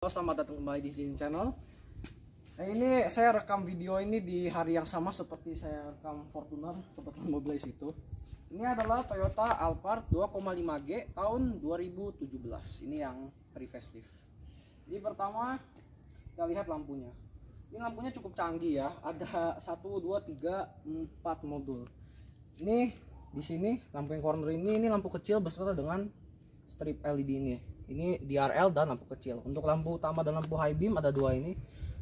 Selamat datang kembali di sini channel. Nah, ini saya rekam video ini di hari yang sama seperti saya rekam Fortuner kebetulan mobil itu. Ini adalah Toyota Alphard 2,5G tahun 2017. Ini yang pre-facelift. Jadi pertama kita lihat lampunya. Ini lampunya cukup canggih ya. Ada 1, 2, 3, 4 modul. Ini di sini lampu yang corner ini lampu kecil beserta dengan strip LED ini. Ini DRL dan lampu kecil. Untuk lampu utama dan lampu high beam ada dua ini,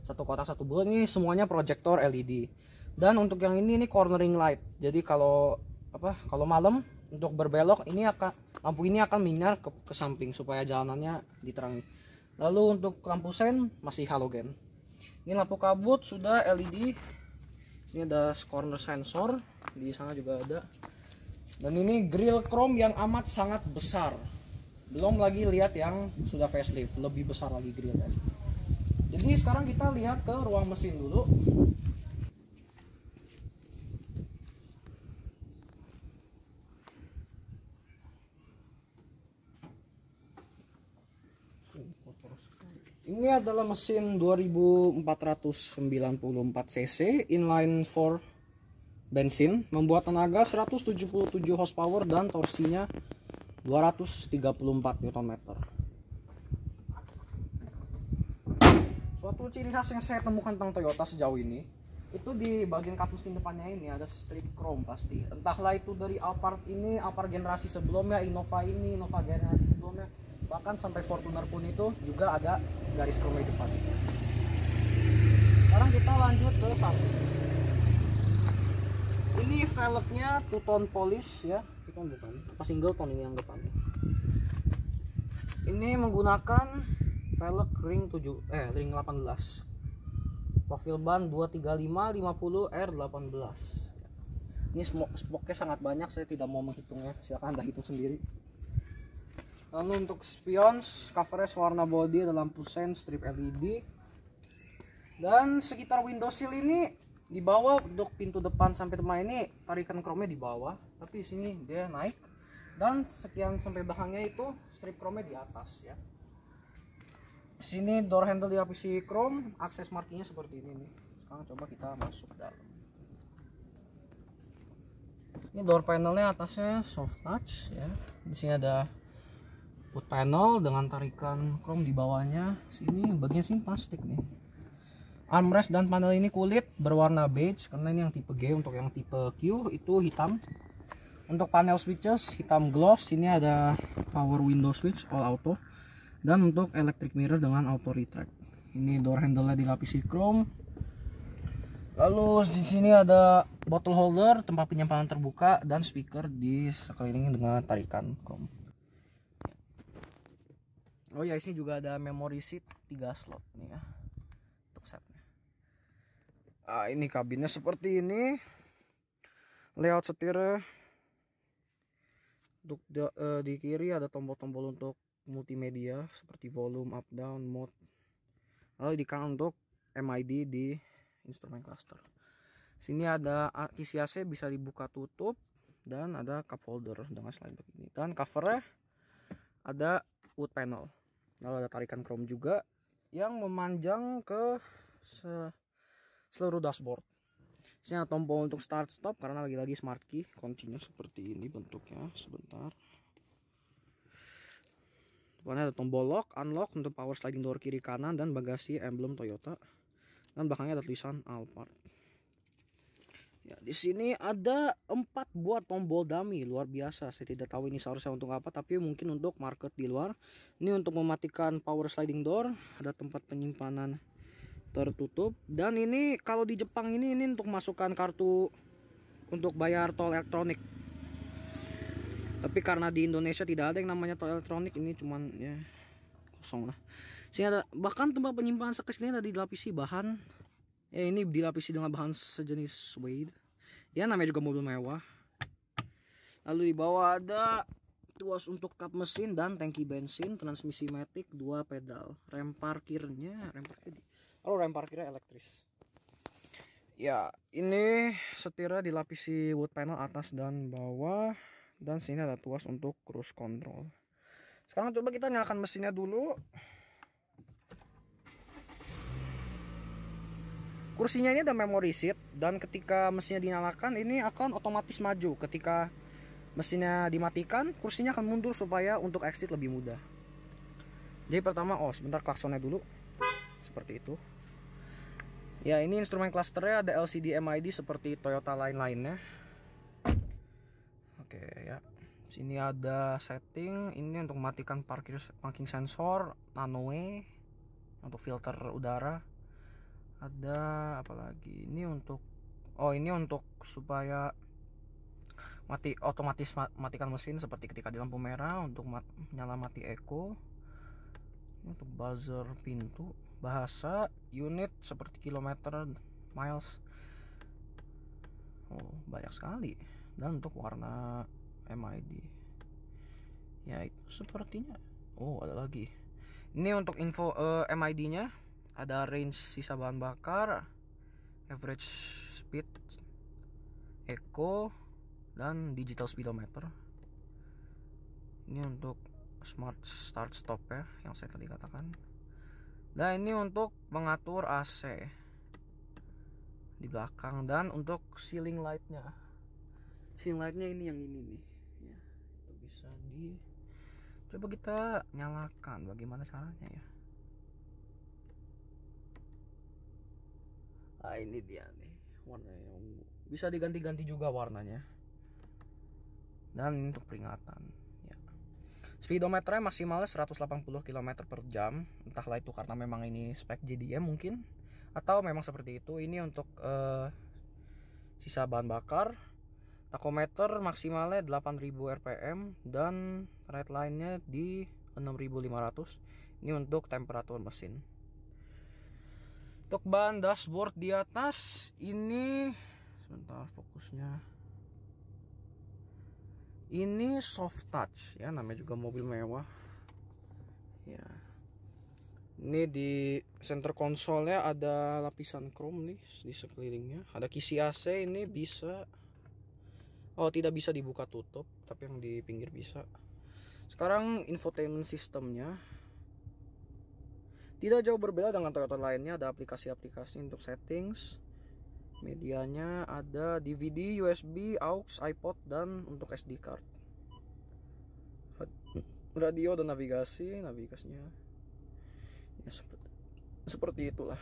satu kotak satu bulat. Ini semuanya proyektor LED. Dan untuk yang ini cornering light. Jadi kalau malam untuk berbelok ini lampu ini akan minar ke samping supaya jalanannya diterangi. Lalu untuk lampu sen masih halogen. Ini lampu kabut sudah LED. Sini ada corner sensor, di sana juga ada. Dan ini grill chrome yang amat sangat besar. Belum lagi lihat yang sudah facelift, lebih besar lagi grillnya. Jadi sekarang kita lihat ke ruang mesin dulu. Ini adalah mesin 2494 cc inline 4 bensin, membuat tenaga 177 horsepower dan torsinya 234 Nm. Suatu ciri khas yang saya temukan tentang Toyota sejauh ini, itu di bagian kap mesin depannya ini ada strip chrome pasti. Entahlah itu dari Alphard ini, Alphard generasi sebelumnya, Innova ini, Innova generasi sebelumnya, bahkan sampai Fortuner pun itu juga ada garis chrome di depan. Sekarang kita lanjut ke samping. Ini velgnya two tone polish ya, bukan apa single tone ini yang depan. Ini menggunakan velg ring 18. Profil ban 235/50 R18. Ini spoknya sangat banyak, saya tidak mau menghitungnya, silahkan Anda hitung sendiri. Lalu untuk spions, coverage warna body ada lampu sen, strip LED. Dan sekitar window sill ini di bawah untuk pintu depan sampai depan ini tarikan chrome di bawah, tapi di sini dia naik, dan sekian sampai belakangnya itu strip chrome di atas ya. Di sini door handle dilapisi chrome, akses markingnya seperti ini nih. Sekarang coba kita masuk ke dalam. Ini door panelnya atasnya soft touch ya. Di sini ada wood panel dengan tarikan chrome di bawahnya. Sini bagian sini plastik nih. Armrest dan panel ini kulit berwarna beige karena ini yang tipe G. Untuk yang tipe Q itu hitam. Untuk panel switches hitam gloss. Ini ada power window switch all auto. Dan untuk electric mirror dengan auto retract. Ini door handle-nya dilapisi chrome. Lalu di sini ada bottle holder, tempat penyimpanan terbuka, dan speaker di sekeliling dengan tarikan chrome. Oh ya, ini juga ada memory seat 3 slot nih ya. Untuk setnya. Ini kabinnya seperti ini. Layout setirnya untuk di kiri ada tombol-tombol untuk multimedia seperti volume, up, down, mode. Lalu di kanan untuk MID di instrument cluster. Sini ada kisi AC bisa dibuka tutup dan ada cup holder dengan slide begini. Dan covernya ada wood panel. Lalu ada tarikan chrome juga yang memanjang ke seluruh dashboard. Sini ada tombol untuk start stop karena lagi-lagi smart key, kuncinya seperti ini bentuknya. Sebentar. Depannya ada tombol lock, unlock untuk power sliding door kiri kanan dan bagasi emblem Toyota. Dan belakangnya ada tulisan Alphard. Ya, di sini ada 4 buah tombol dummy, luar biasa. Saya tidak tahu ini seharusnya untuk apa, tapi mungkin untuk market di luar. Ini untuk mematikan power sliding door, ada tempat penyimpanan tertutup. Dan ini kalau di Jepang ini untuk masukkan kartu untuk bayar tol elektronik. Tapi karena di Indonesia tidak ada yang namanya tol elektronik, ini cuman ya kosong lah. Sini ada bahkan tempat penyimpanan sekecil ini ada dilapisi bahan. Ya, ini dilapisi dengan bahan sejenis suede. Ya, namanya juga mobil mewah. Lalu di bawah ada tuas untuk kap mesin dan tangki bensin, transmisi matic, 2 pedal. Rem parkirnya elektris. Ya, ini setirnya dilapisi wood panel atas dan bawah. Dan sini ada tuas untuk cruise control. Sekarang coba kita nyalakan mesinnya dulu. Kursinya ini ada memory seat, dan ketika mesinnya dinyalakan ini akan otomatis maju. Ketika mesinnya dimatikan, kursinya akan mundur supaya untuk exit lebih mudah. Jadi pertama, sebentar, klaksonnya dulu. Seperti itu. Ya, ini instrumen clusternya ada LCD MID seperti Toyota lain-lainnya. Oke ya. Sini ada setting, ini untuk mematikan parking sensor, nanoe untuk filter udara. Ada apa lagi? Ini untuk supaya otomatis matikan mesin seperti ketika di lampu merah, untuk nyala mati eco. Ini untuk buzzer pintu, bahasa, unit seperti kilometer, miles. Banyak sekali. Dan untuk warna MID. Ya, itu sepertinya. Ada lagi. Ini untuk info MID-nya. Ada range sisa bahan bakar, average speed, eco, dan digital speedometer. Ini untuk smart start stop ya, yang saya tadi katakan. Dan ini untuk mengatur AC di belakang, dan untuk ceiling lightnya. Ceiling lightnya ini yang ini nih ya, itu bisa coba kita nyalakan. Bagaimana caranya ya? Ini dia nih warnanya ungu, bisa diganti-ganti juga warnanya. Dan ini untuk peringatan ya. Speedometernya maksimalnya 180 km per jam. Entahlah itu karena memang ini spek JDM mungkin, atau memang seperti itu. Ini untuk sisa bahan bakar. Tachometer maksimalnya 8000 rpm dan redline-nya di 6500. Ini untuk temperatur mesin. Untuk ban dashboard di atas ini, sebentar fokusnya. Ini soft touch ya, namanya juga mobil mewah. Ya. Ini di center konsolnya ada lapisan chrome nih di sekelilingnya. Ada kisi AC, ini bisa tidak bisa dibuka tutup, tapi yang di pinggir bisa. Sekarang infotainment sistemnya tidak jauh berbeda dengan Toyota lainnya. Ada aplikasi-aplikasi untuk settings. Medianya ada DVD, USB, aux, iPod, dan untuk SD card. Radio dan navigasinya ya seperti itulah.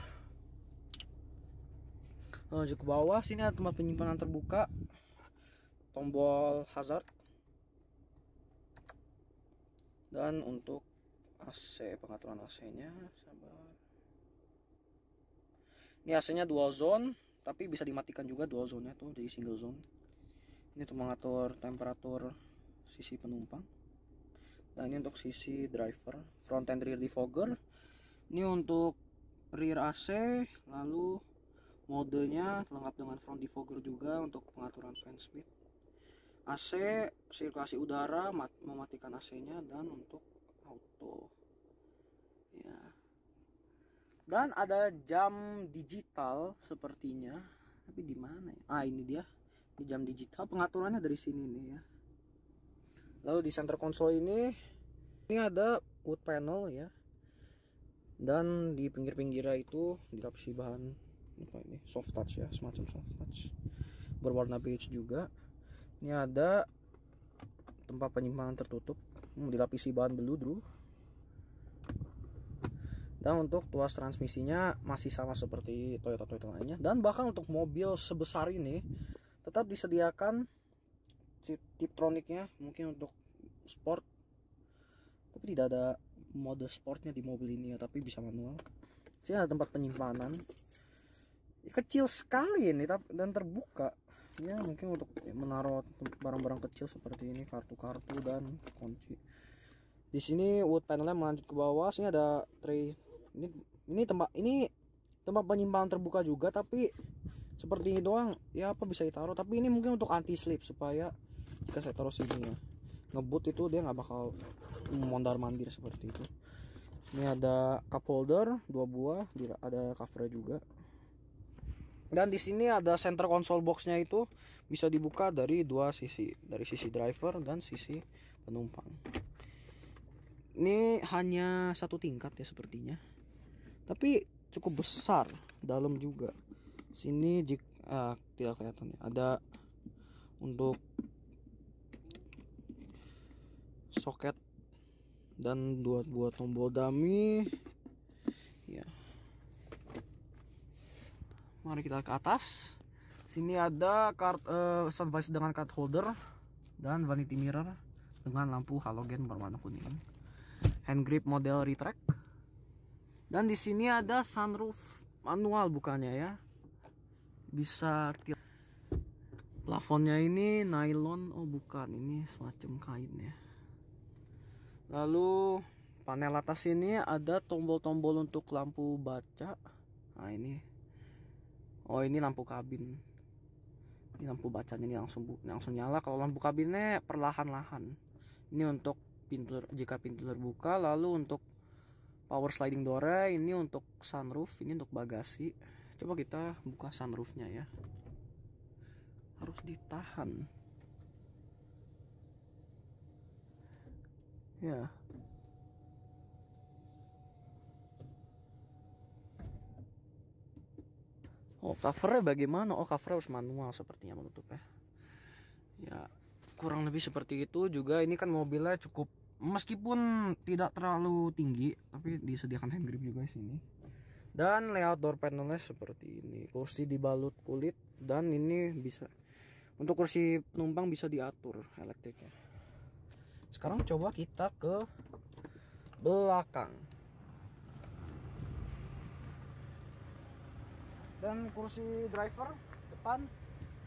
Lanjut ke bawah, sini ada tempat penyimpanan terbuka, tombol hazard, dan untuk AC, pengaturan AC-nya. Sabar. Ini AC-nya dual zone, tapi bisa dimatikan juga dual zone-nya tuh jadi single zone. Ini untuk mengatur temperatur sisi penumpang. Dan ini untuk sisi driver, front and rear defogger. Ini untuk rear AC, lalu modenya lengkap dengan front defogger juga untuk pengaturan fan speed. AC, sirkulasi udara, mematikan AC-nya, dan untuk auto. Ya. Dan ada jam digital sepertinya, tapi di mana ya? Ini dia, di jam digital. Pengaturannya dari sini nih ya. Lalu di center console ini ada wood panel ya. Dan di pinggir-pinggirnya itu dilapisi bahan ini soft touch ya, semacam soft touch berwarna beige juga. Ini ada tempat penyimpanan tertutup, dilapisi bahan beludru. Dan untuk tuas transmisinya masih sama seperti Toyota lainnya. Dan bahkan untuk mobil sebesar ini tetap disediakan tiptroniknya, mungkin untuk sport, tapi tidak ada mode sportnya di mobil ini ya, tapi bisa manual. Sini ada tempat penyimpanan kecil sekali ini dan terbuka ya, mungkin untuk menaruh barang-barang kecil seperti ini, kartu-kartu dan kunci. Di sini wood panelnya melanjut ke bawah. Sini ada tray. Ini tempat penyimpanan terbuka juga, tapi seperti ini doang ya, apa bisa ditaruh. Tapi ini mungkin untuk anti slip, supaya jika saya taruh sini ya, ngebut itu dia nggak bakal mondar mandir seperti itu. Ini ada cup holder 2 buah, ada covernya juga. Dan di sini ada center console boxnya, itu bisa dibuka dari dua sisi, dari sisi driver dan sisi penumpang. Ini hanya satu tingkat ya sepertinya, tapi cukup besar, dalam juga. Sini tidak kelihatan ya, ada untuk soket dan dua buah tombol dummy ya. Mari kita ke atas. Sini ada service dengan card holder dan vanity mirror dengan lampu halogen berwarna kuning. Hand grip model retract. Dan di sini ada sunroof manual bukannya ya. Bisa plafonnya ini nylon, oh bukan, ini semacam kain ya. Lalu panel atas ini ada tombol-tombol untuk lampu baca. Nah ini, oh ini lampu kabin. Ini lampu bacanya ini langsung nyala. Kalau lampu kabinnya perlahan-lahan. Ini untuk pintu jika pintu terbuka. Lalu untuk power sliding door, ini untuk sunroof, ini untuk bagasi. Coba kita buka sunroofnya ya. Harus ditahan. Ya. Oh, covernya bagaimana? Oh, covernya harus manual sepertinya menutupnya. Ya, kurang lebih seperti itu juga. Ini kan mobilnya cukup, meskipun tidak terlalu tinggi, tapi disediakan hand grip juga di sini. Dan layout door panelnya seperti ini. Kursi dibalut kulit dan ini bisa untuk kursi penumpang bisa diatur elektriknya. Sekarang coba kita ke belakang. Dan kursi driver depan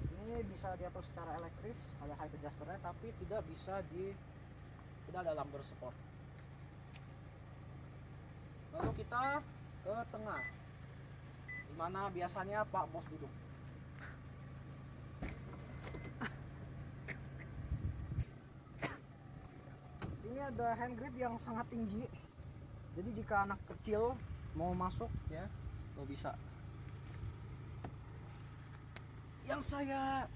ini bisa diatur secara elektris, ada height adjusternya, tapi tidak ada lumbar support. Lalu kita ke tengah, dimana biasanya Pak Bos duduk. Sini ada hand grip yang sangat tinggi, jadi jika anak kecil mau masuk ya, lo bisa. Yang saya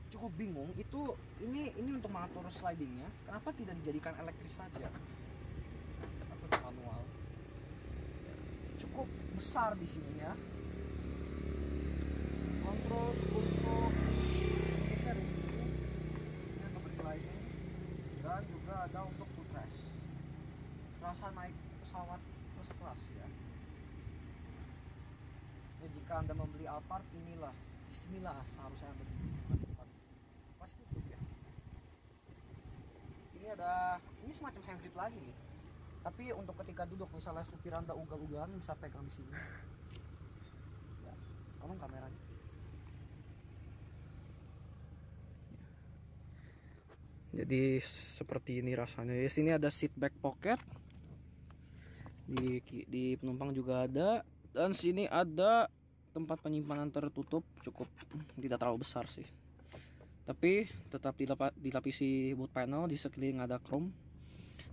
cukup bingung itu ini untuk mengatur slidingnya, kenapa tidak dijadikan elektris saja atau manual? Cukup besar di sini ya. Kontrol untuk kita di sini, ini untuk reclining dan juga ada untuk footrest. Serasa naik pesawat first class ya. Ya jika Anda membeli Alphard, disinilah seharusnya Anda pas itu ya. Sini ada, ini semacam hand grip lagi nih. Tapi untuk ketika duduk, misalnya supir Anda ugal-ugalan bisa pegang di sini. Ya, tolong kameranya. Ya. Jadi seperti ini rasanya. Di sini ada seat back pocket. Di penumpang juga ada. Dan sini ada tempat penyimpanan tertutup, cukup tidak terlalu besar sih, tapi tetap dilapisi wood panel, di sekeliling ada chrome.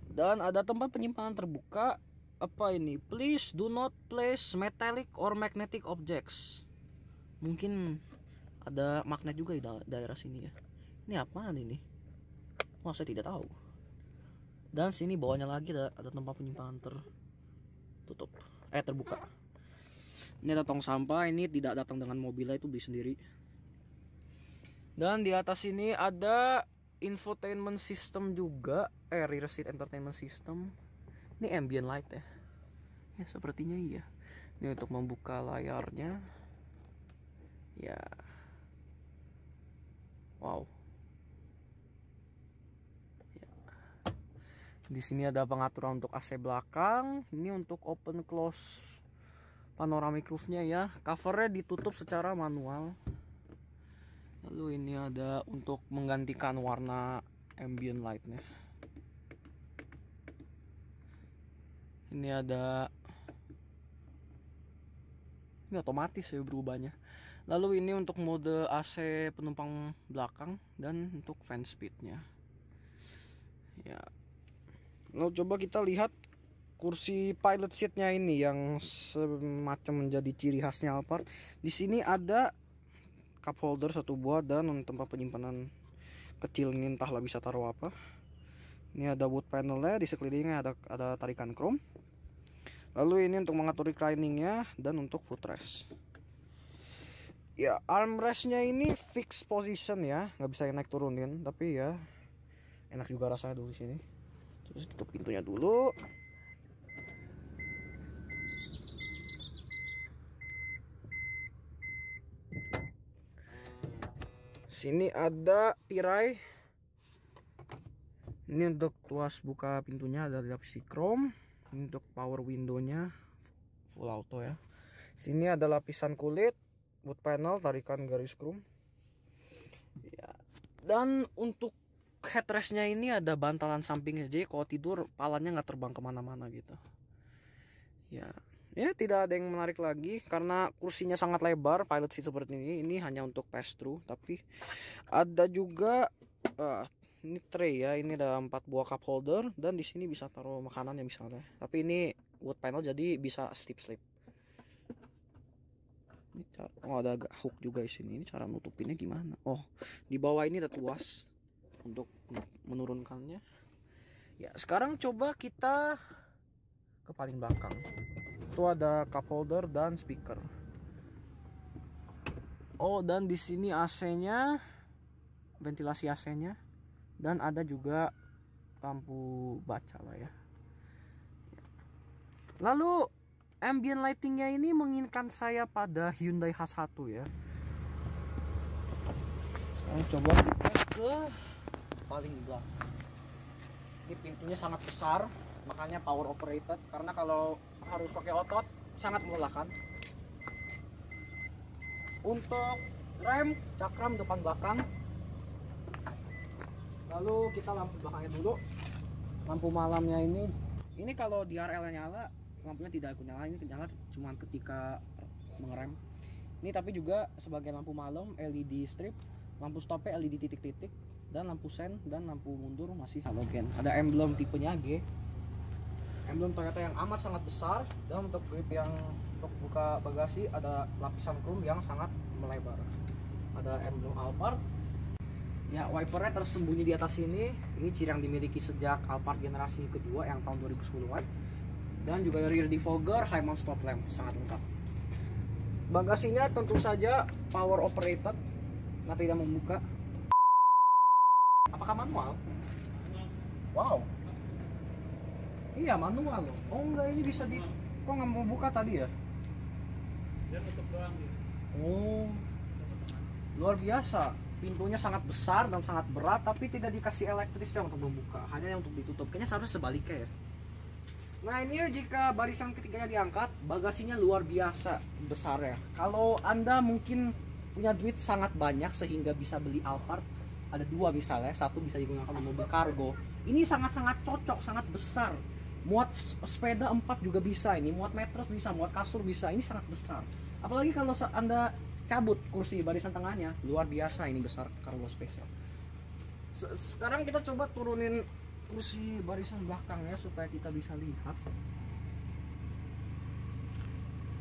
Dan ada tempat penyimpanan terbuka. Apa ini? Please do not place metallic or magnetic objects. Mungkin ada magnet juga di daerah sini ya. Ini apaan ini? Wah, saya tidak tahu. Dan sini bawahnya lagi ada tempat penyimpanan tertutup, terbuka. Ini ada tong sampah, ini tidak datang dengan mobilnya, itu beli sendiri. Dan di atas ini ada infotainment system juga, rear seat entertainment system. Ini ambient light ya. Ya sepertinya iya. Ini untuk membuka layarnya. Ya. Wow. Ya. Di sini ada pengaturan untuk AC belakang. Ini untuk open close panoramic roofnya ya. Covernya ditutup secara manual. Lalu ini ada untuk menggantikan warna ambient lightnya. Ini otomatis ya berubahnya. Lalu ini untuk mode AC penumpang belakang dan untuk fan speednya. Ya. Lalu coba kita lihat kursi pilot seatnya ini yang semacam menjadi ciri khasnya Alphard. Di sini ada cup holder satu buah dan tempat penyimpanan kecil, ini entahlah bisa taruh apa. Ini ada wood panelnya, di sekelilingnya ada tarikan chrome. Lalu ini untuk mengatur recliningnya dan untuk footrest. Ya, armrestnya ini fix position ya, nggak bisa naik turunin, tapi ya enak juga rasanya dulu di sini. Terus tutup pintunya dulu. Sini ada tirai. Ini untuk tuas buka pintunya ada lapis chrome. Ini untuk power windownya full auto ya. Sini ada lapisan kulit, wood panel, tarikan garis chrome. Ya. Dan untuk headrestnya ini ada bantalan sampingnya, jadi kalau tidur palanya nggak terbang kemana-mana gitu. Ya, tidak ada yang menarik lagi karena kursinya sangat lebar. Pilot seat seperti ini hanya untuk pass through. Tapi ada juga ini tray ya. Ini ada 4 buah cup holder dan di sini bisa taruh makanan ya misalnya. Tapi ini wood panel jadi bisa slip. Ini ada agak hook juga di sini. Ini cara nutupinnya gimana? Oh, di bawah ini ada tuas untuk menurunkannya. Ya, sekarang coba kita ke paling belakang. Itu ada cup holder dan speaker. Oh, dan di sini AC-nya, ventilasi AC-nya, dan ada juga lampu baca lah ya. Lalu ambient lightingnya ini mengingatkan saya pada Hyundai H1 ya. Sekarang coba kita ke paling belakang. Ini pintunya sangat besar, makanya power operated. Karena kalau harus pakai otot sangat melelahkan. Untuk rem, cakram depan belakang. Lalu kita lampu belakangnya dulu. Lampu malamnya ini kalau DRL nyala, lampunya tidak aku nyala. Ini nyala cuma ketika mengerem. Ini tapi juga sebagai lampu malam, LED strip, lampu stopnya LED titik-titik, dan lampu sen dan lampu mundur masih halogen. Ada emblem tipenya G, emblem Toyota yang amat sangat besar. Dan untuk grip yang untuk buka bagasi ada lapisan chrome yang sangat melebar. Ada emblem Alphard. Ya, wipernya tersembunyi di atas sini. Ini ciri yang dimiliki sejak Alphard generasi kedua yang tahun 2010-an. Dan juga rear defogger, high mount stop lamp, sangat lengkap. Bagasinya tentu saja power operated, nah tidak membuka. Apakah manual? Wow. Iya, manual loh. Oh enggak, ini bisa di... Kok nggak mau buka tadi ya? Dia tutup doang gitu. Oh, luar biasa. Pintunya sangat besar dan sangat berat, tapi tidak dikasih elektrisnya untuk membuka, hanya untuk ditutup. Kayaknya seharusnya sebaliknya ya. Nah, ini jika barisan ketiganya diangkat, bagasinya luar biasa besar ya. Kalau Anda mungkin punya duit sangat banyak sehingga bisa beli Alphard, ada dua misalnya, satu bisa digunakan untuk mobil kargo. Ini sangat-sangat cocok, sangat besar. Muat sepeda 4 juga bisa ini, muat mattress bisa, muat kasur bisa. Ini sangat besar. Apalagi kalau Anda cabut kursi barisan tengahnya, luar biasa ini besar kargo spesial. Sekarang kita coba turunin kursi barisan belakang ya supaya kita bisa lihat.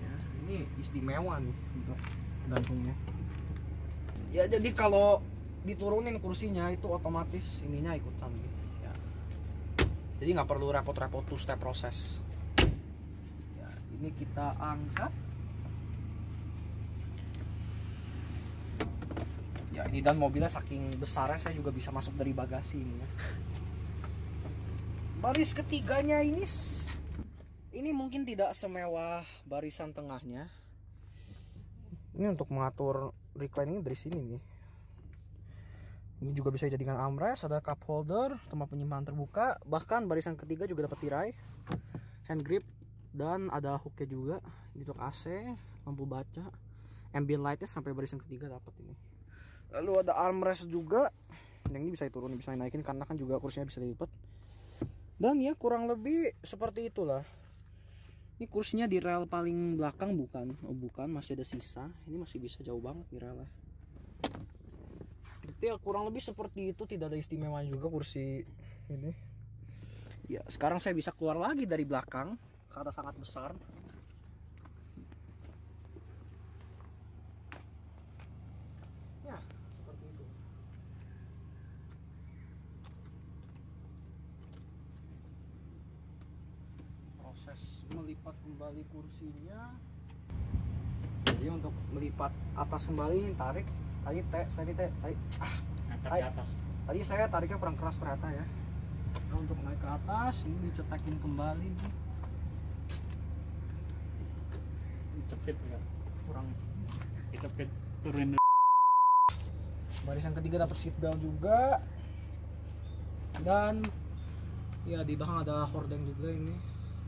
Ya, ini istimewa nih untuk gantungnya. Ya, jadi kalau diturunin kursinya itu otomatis ininya ikutan gitu. Ya. Jadi nggak perlu repot-repot two step proses. Ya, ini kita angkat. Ya, ini dan mobilnya saking besarnya saya juga bisa masuk dari bagasi ini ya. Baris ketiganya ini mungkin tidak semewah barisan tengahnya. Ini untuk mengatur reclining dari sini nih. Ini juga bisa dijadikan armrest, ada cup holder, tempat penyimpanan terbuka. Bahkan barisan ketiga juga dapat tirai, hand grip, dan ada hooknya juga. Ini untuk AC, lampu baca, ambient lightnya sampai barisan ketiga dapat ini. Lalu ada armrest juga, yang ini bisa diturunin, bisa dinaikin karena kan juga kursinya bisa dilipat. Dan ya kurang lebih seperti itulah. Ini kursinya di rel paling belakang bukan? Oh bukan, masih ada sisa. Ini masih bisa jauh banget di relnya. Tapi ya kurang lebih seperti itu, tidak ada istimewa juga kursi ini. Ya sekarang saya bisa keluar lagi dari belakang karena sangat besar. Ya seperti itu. Proses melipat kembali kursinya Jadi untuk melipat atas kembali tarik tadi tadi saya tariknya kurang keras ternyata ya. Nah, untuk naik ke atas ini dicetekin kembali, Dicepit enggak? kurang. Dicepit turunin. Barisan ketiga dapat seat belt juga, dan ya di belakang ada hordeng juga ini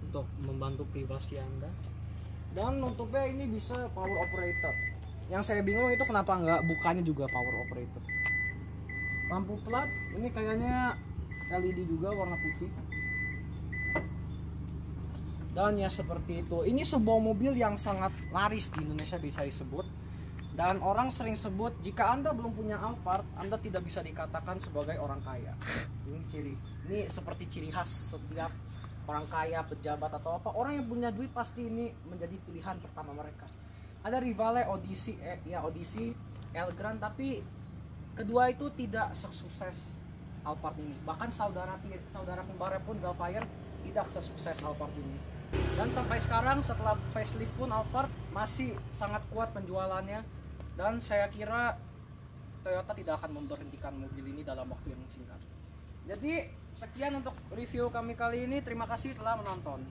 untuk membantu privasi Anda. Dan nutupnya ini bisa power operated. Yang saya bingung itu kenapa nggak bukanya juga power operated. Lampu plat ini kayaknya LED juga warna putih. Dan ya seperti itu. Ini sebuah mobil yang sangat laris di Indonesia bisa disebut. Dan orang sering sebut jika Anda belum punya Alphard, Anda tidak bisa dikatakan sebagai orang kaya. Ini seperti ciri khas setiap orang kaya, pejabat atau apa. Orang yang punya duit pasti ini menjadi pilihan pertama mereka. Ada Rivale, Odyssey, Elgrand, tapi kedua itu tidak sukses Alphard ini. Bahkan saudara kembarnya pun Velfire tidak sesukses Alphard ini. Dan sampai sekarang setelah facelift pun Alphard masih sangat kuat penjualannya. Dan saya kira Toyota tidak akan memberhentikan mobil ini dalam waktu yang singkat. Jadi sekian untuk review kami kali ini. Terima kasih telah menonton.